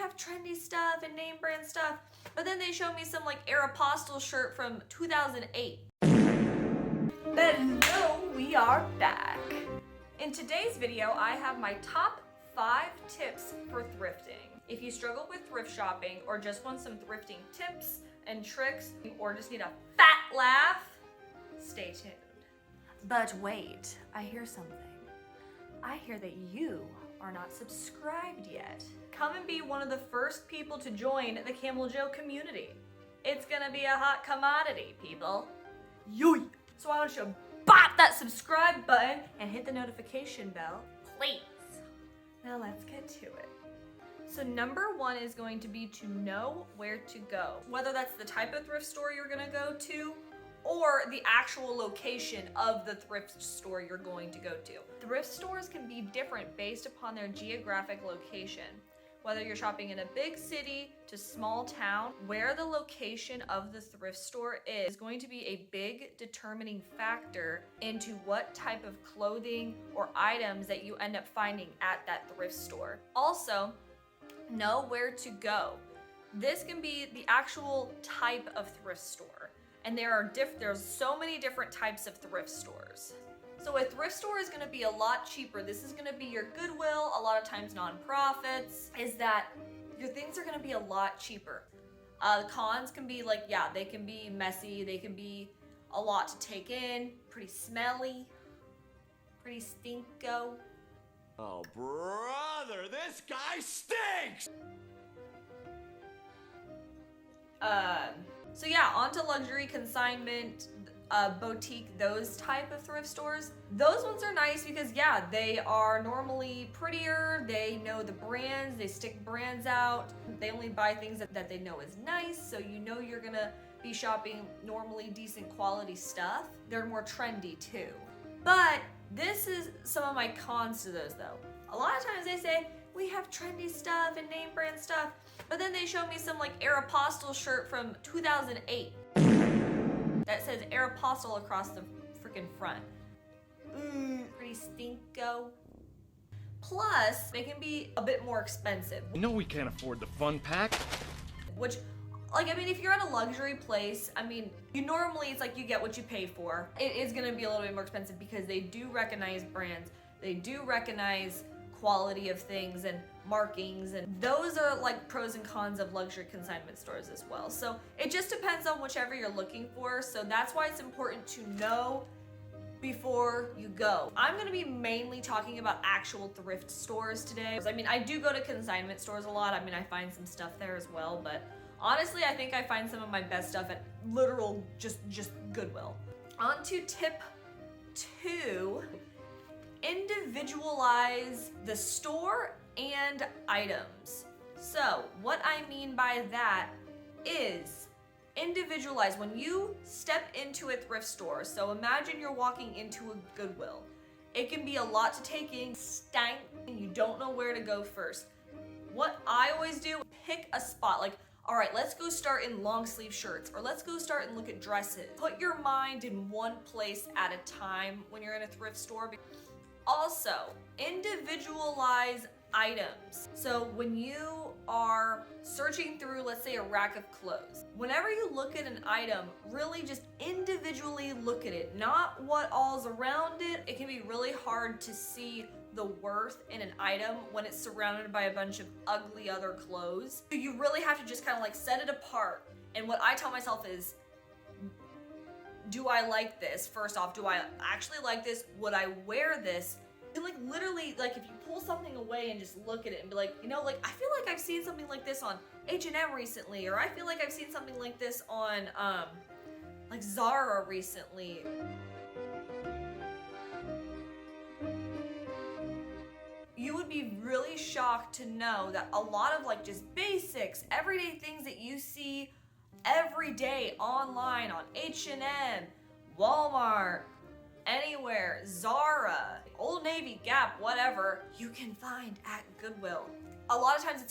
have trendy stuff and name brand stuff. But then they show me some like Aeropostale shirt from 2008. Hello, we are back. In today's video, I have my top 5 tips for thrifting. If you struggle with thrift shopping or just want some thrifting tips and tricks or just need a fat laugh, stay tuned. But wait, I hear something. I hear that you are not subscribed yet. Come and be one of the first people to join the Camel Joe community. It's gonna be a hot commodity, people. Yoy! So I want you to bop that subscribe button and hit the notification bell, please. Now let's get to it. So number 1 is going to be to know where to go. Whether that's the type of thrift store you're gonna go to or the actual location of the thrift store you're going to go to. Thrift stores can be different based upon their geographic location. Whether you're shopping in a big city to small town, where the location of the thrift store is going to be a big determining factor into what type of clothing or items that you end up finding at that thrift store. Also, know where to go. This can be the actual type of thrift store. And there's so many different types of thrift stores. So a thrift store is gonna be a lot cheaper. This is gonna be your Goodwill, a lot of times nonprofits, is that your things are gonna be a lot cheaper. Cons can be like, yeah, they can be messy, they can be a lot to take in, pretty smelly, pretty stinko. Oh, brother, this guy stinks! So yeah, onto luxury, consignment, boutique, those type of thrift stores. Those ones are nice because yeah, they are normally prettier, they know the brands, they stick brands out, they only buy things that they know is nice, so you know you're gonna be shopping normally decent quality stuff. They're more trendy too. But this is some of my cons to those though. A lot of times they say, we have trendy stuff and name brand stuff, but then they show me some like Aeropostale shirt from 2008 that says Aeropostale across the freaking front. Pretty stinko. Plus, they can be a bit more expensive. You know we can't afford the fun pack. Which, like, I mean, if you're at a luxury place, I mean, it's like you get what you pay for. It is gonna be a little bit more expensive because they do recognize brands. They do recognize quality of things and markings, and those are like pros and cons of luxury consignment stores as well. So it just depends on whichever you're looking for. So that's why it's important to know before you go. I'm gonna be mainly talking about actual thrift stores today. I mean, I do go to consignment stores a lot. I mean, I find some stuff there as well, but honestly, I think I find some of my best stuff at literal just Goodwill. On to tip 2. Individualize the store and items. So what I mean by that is individualize. When you step into a thrift store, so imagine you're walking into a Goodwill. It can be a lot to take in, stank, and you don't know where to go first. What I always do, pick a spot. Like, all right, let's go start in long sleeve shirts, or let's go start and look at dresses. Put your mind in one place at a time when you're in a thrift store. Also, individualize items. So when you are searching through, let's say, a rack of clothes, whenever you look at an item, really just individually look at it, not what all's around it. It can be really hard to see the worth in an item when it's surrounded by a bunch of ugly other clothes. So you really have to just kind of like set it apart. And what I tell myself is, do I like this? First off, do I actually like this? Would I wear this? And like literally, like if you pull something away and just look at it and be like, you know, like I feel like I've seen something like this on H&M recently, or I feel like I've seen something like this on like Zara recently. You would be really shocked to know that a lot of like just basics, everyday things that you see every day online on H&M, Walmart, anywhere, Zara, Old Navy, Gap, whatever, you can find at Goodwill. A lot of times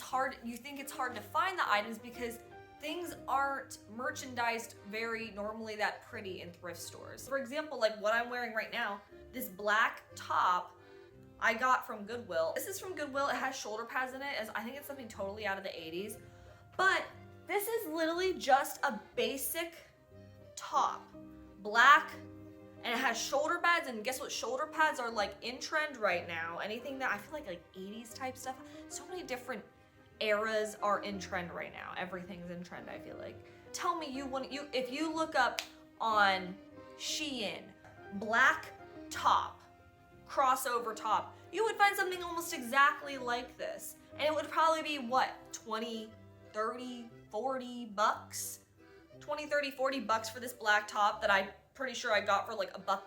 you think it's hard to find the items because things aren't merchandised very normally that pretty in thrift stores. For example, like what I'm wearing right now, this black top, I got from Goodwill. This is from Goodwill. It has shoulder pads in it. I think it's something totally out of the 80s. But this is literally just a basic top. Black, and it has shoulder pads, and guess what shoulder pads are like in trend right now? Anything that I feel like 80s type stuff. So many different eras are in trend right now. Everything's in trend, I feel like. Tell me if you look up on Shein, black top, crossover top, you would find something almost exactly like this. And it would probably be what, 20, 30, 40 bucks? 20, 30, 40 bucks for this black top that I'm pretty sure I got for like $1.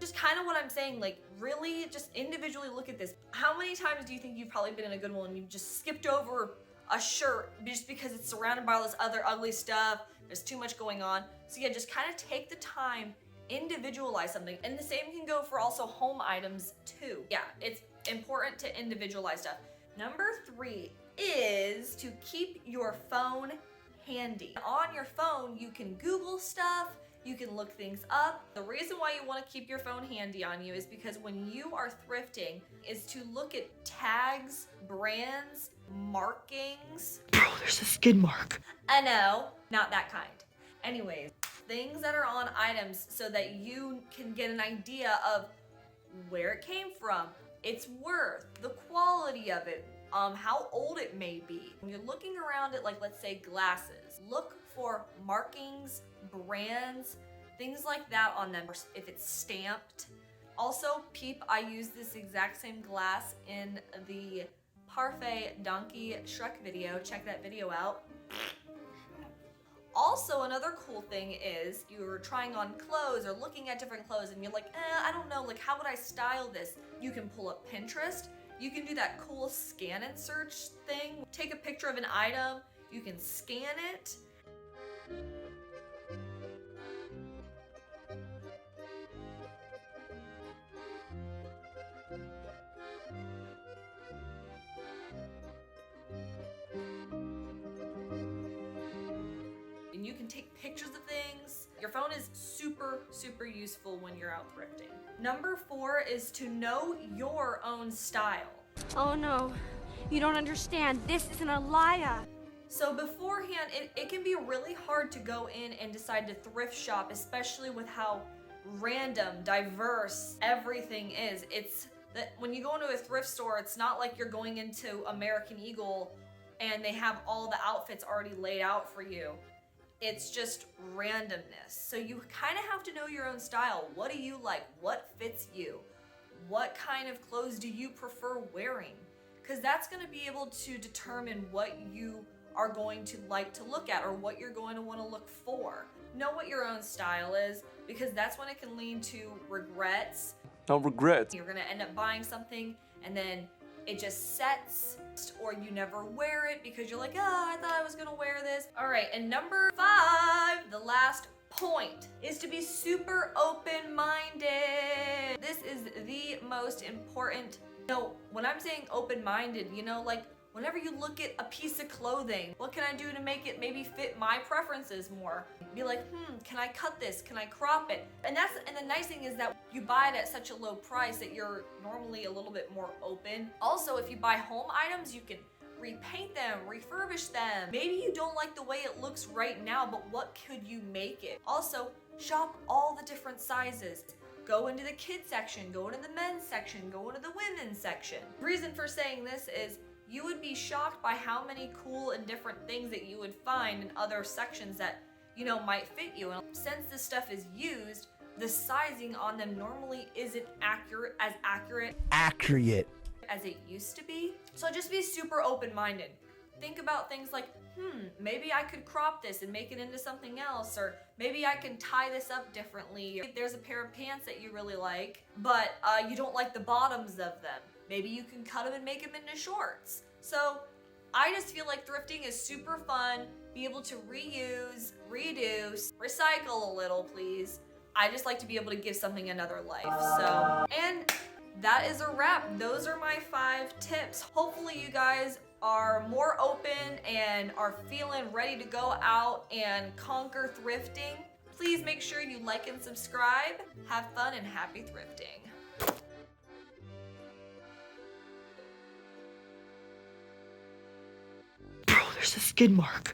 Just kind of what I'm saying, like really just individually look at this. How many times do you think you've probably been in a Goodwill and you've just skipped over a shirt just because it's surrounded by all this other ugly stuff? There's too much going on. So yeah, just kind of take the time, individualize something. And the same can go for also home items too. Yeah, it's important to individualize stuff. Number 3 is to keep your phone handy. On your phone, you can Google stuff, you can look things up. The reason why you want to keep your phone handy on you is because when you are thrifting is to look at tags, brands, markings. Bro, there's a skid mark. I know, not that kind. Anyways, things that are on items so that you can get an idea of where it came from, its worth, the quality of it, how old it may be. When you're looking around at, like, let's say glasses, look for markings, brands, things like that on them, if it's stamped. Also, I use this exact same glass in the Parfait Donkey Shrek video. Check that video out. Also, another cool thing is you're trying on clothes or looking at different clothes and you're like, I don't know, like how would I style this? You can pull up Pinterest. You can do that cool scan and search thing. Take a picture of an item, you can scan it. And you can take pictures of things. Your phone is super, super useful when you're out thrifting. Number 4 is to know your own style. Oh no, you don't understand. This isn't a liar. So beforehand, it can be really hard to go in and decide to thrift shop, especially with how random, diverse everything is. It's that when you go into a thrift store, it's not like you're going into American Eagle and they have all the outfits already laid out for you. It's just randomness. So you kind of have to know your own style. What do you like? What fits you? What kind of clothes do you prefer wearing? Because that's going to be able to determine what you are going to like to look at or what you're going to want to look for. Know what your own style is, because that's when it can lead to regrets. No regrets. You're going to end up buying something and then it just sets, or you never wear it because you're like, I thought I was gonna wear this. All right, and number 5, the last point, is to be super open-minded. This is the most important. When I'm saying open-minded, like whenever you look at a piece of clothing, what can I do to make it maybe fit my preferences more? Be like, can I cut this? Can I crop it? And the nice thing is that you buy it at such a low price that you're normally a little bit more open. Also, if you buy home items, you can repaint them, refurbish them. Maybe you don't like the way it looks right now, but what could you make it? Also, shop all the different sizes. Go into the kids section, go into the men's section, go into the women's section. The reason for saying this is you would be shocked by how many cool and different things that you would find in other sections that, might fit you. And since this stuff is used, the sizing on them normally isn't accurate as it used to be. So just be super open-minded. Think about things like, maybe I could crop this and make it into something else, or maybe I can tie this up differently. If there's a pair of pants that you really like, but you don't like the bottoms of them, maybe you can cut them and make them into shorts. So I just feel like thrifting is super fun. Be able to reuse, reduce, recycle a little, please. I just like to be able to give something another life. And that is a wrap. Those are my 5 tips. Hopefully you guys are more open and are feeling ready to go out and conquer thrifting, please make sure you like and subscribe. Have fun and happy thrifting. Bro, there's a skid mark.